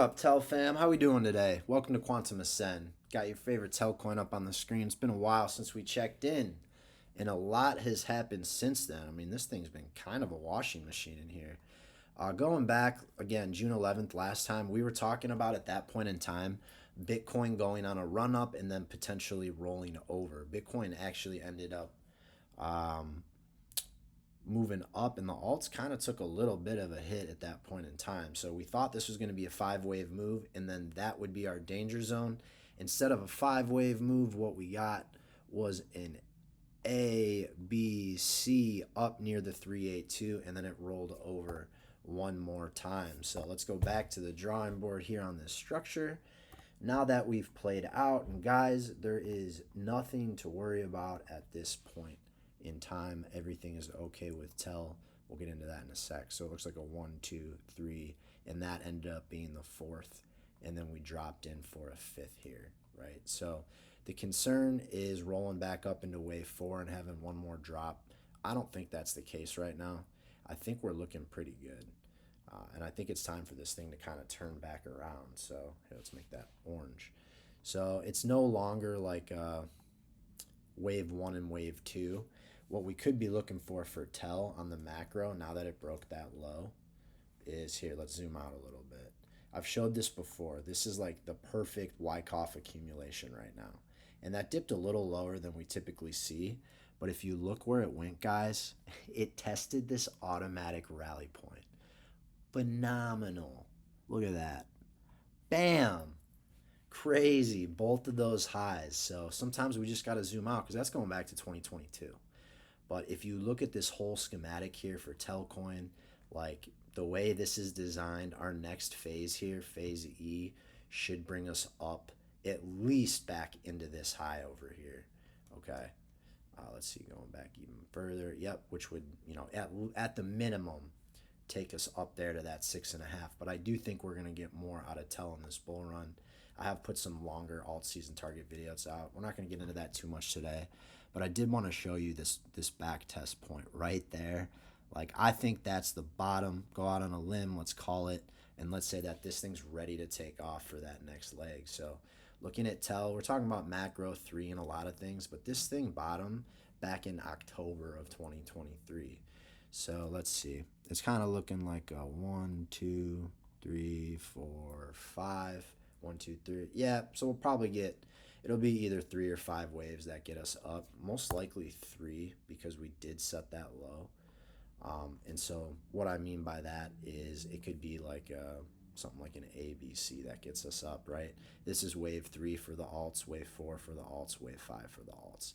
Up, TEL fam? How we doing today? Welcome to Quantum Ascend. Got your favorite TEL coin up on the screen. It's been a while since we checked in, and a lot has happened since then. I mean, this thing's been kind of a washing machine in here. Going back again, June 11th, last time we were talking about at that point in time, Bitcoin going on a run up and then potentially rolling over. Bitcoin actually ended up um, moving up, and the alts kind of took a little bit of a hit at that point in time. So we thought this was going to be a five-wave move, and then that would be our danger zone. Instead of a five-wave move, what we got was an A, B, C up near the 382, and then it rolled over one more time. So let's go back to the drawing board here on this structure. Now that we've played out, and guys, there is nothing to worry about at this point in time. Everything is okay with TEL. We'll get into that in a sec. So it looks like a 1, 2, 3, and that ended up being the fourth, and then we dropped in for a fifth here, right? So the concern is rolling back up into wave 4 and having one more drop. I don't think that's the case right now. I think we're looking pretty good. And I think it's time for this thing to kind of turn back around. So here, let's make that orange. So it's no longer like wave 1 and wave 2. What we could be looking for TEL on the macro, now that it broke that low, is here. Let's zoom out a little bit. I've showed this before. This is like the perfect Wyckoff accumulation right now. And that dipped a little lower than we typically see. But if you look where it went, guys, it tested this automatic rally point. Phenomenal. Look at that. Bam. Crazy. Both of those highs. So sometimes we just got to zoom out because that's going back to 2022. But if you look at this whole schematic here for Telcoin, like the way this is designed, our next phase here, phase E, should bring us up at least back into this high over here. Okay. Let's see, going back even further. Yep, which would, at the minimum, take us up there to that 6.5. But I do think we're going to get more out of TEL in this bull run. I have put some longer alt season target videos out. We're not going to get into that too much today, but I did want to show you this back test point right there. Like, I think that's the bottom. Go out on a limb, let's call it, and let's say that this thing's ready to take off for that next leg. So looking at TEL, we're talking about macro 3 and a lot of things, but this thing bottomed back in October of 2023. So let's see. It's kind of looking like a 1, 2, 3, 4, 5. 1, 2, 3. Yeah, so we'll probably get, it'll be either 3 or 5 waves that get us up. Most likely 3 because we did set that low. And so what I mean by that is it could be like something like an ABC that gets us up, right? This is wave 3 for the alts, wave 4 for the alts, wave 5 for the alts.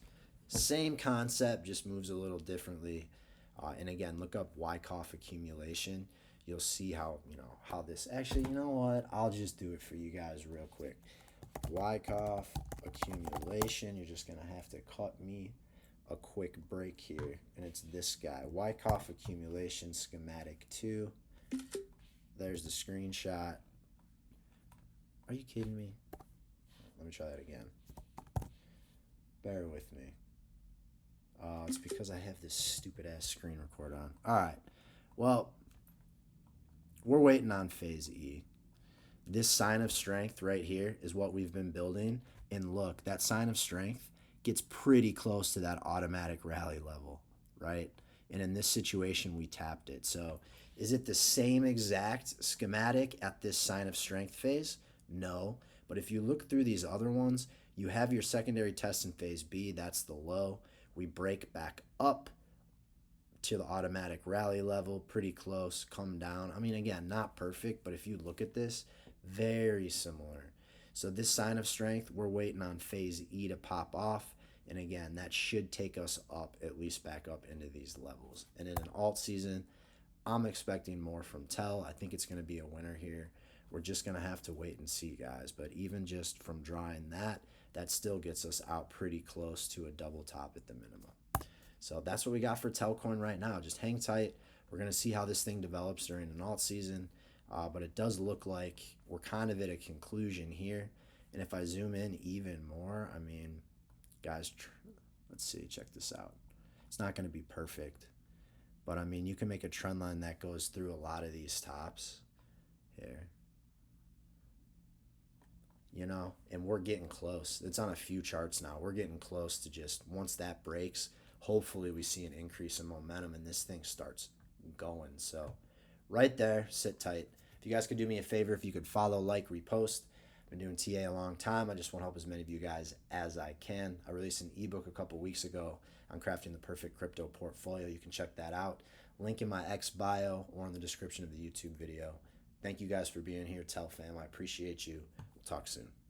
Same concept, just moves a little differently. And again, look up Wyckoff accumulation. You'll see how this actually, you know what? I'll just do it for you guys real quick. Wyckoff accumulation. You're just going to have to cut me a quick break here. And it's this guy. Wyckoff accumulation schematic 2. There's the screenshot. Are you kidding me? Let me try that again. Bear with me. It's because I have this stupid ass screen record on. All right. Well, we're waiting on phase E. This sign of strength right here is what we've been building. And look, that sign of strength gets pretty close to that automatic rally level, right? And in this situation, we tapped it. So is it the same exact schematic at this sign of strength phase? No. But if you look through these other ones, you have your secondary test in phase B. That's the low. We break back up to the automatic rally level, pretty close, come down. I mean, again, not perfect, but if you look at this, very similar. So this sign of strength, we're waiting on phase E to pop off. And again, that should take us up, at least back up into these levels. And in an alt season, I'm expecting more from TEL. I think it's going to be a winner here. We're just going to have to wait and see, guys. But even just from drawing that, that still gets us out pretty close to a double top at the minimum. So that's what we got for Telcoin right now. Just hang tight. We're going to see how this thing develops during an alt season. But it does look like we're kind of at a conclusion here. And if I zoom in even more, I mean, guys, let's see, check this out. It's not going to be perfect. But I mean, you can make a trend line that goes through a lot of these tops here. you know, and we're getting close. It's on a few charts now. We're getting close to just once that breaks, hopefully we see an increase in momentum and this thing starts going. So right there, sit tight. If you guys could do me a favor, if you could follow, like, repost. I've been doing TA a long time. I just want to help as many of you guys as I can. I released an ebook a couple weeks ago on crafting the perfect crypto portfolio. You can check that out. Link in my X bio or in the description of the YouTube video. Thank you guys for being here, TEL fam. I appreciate you. We'll talk soon.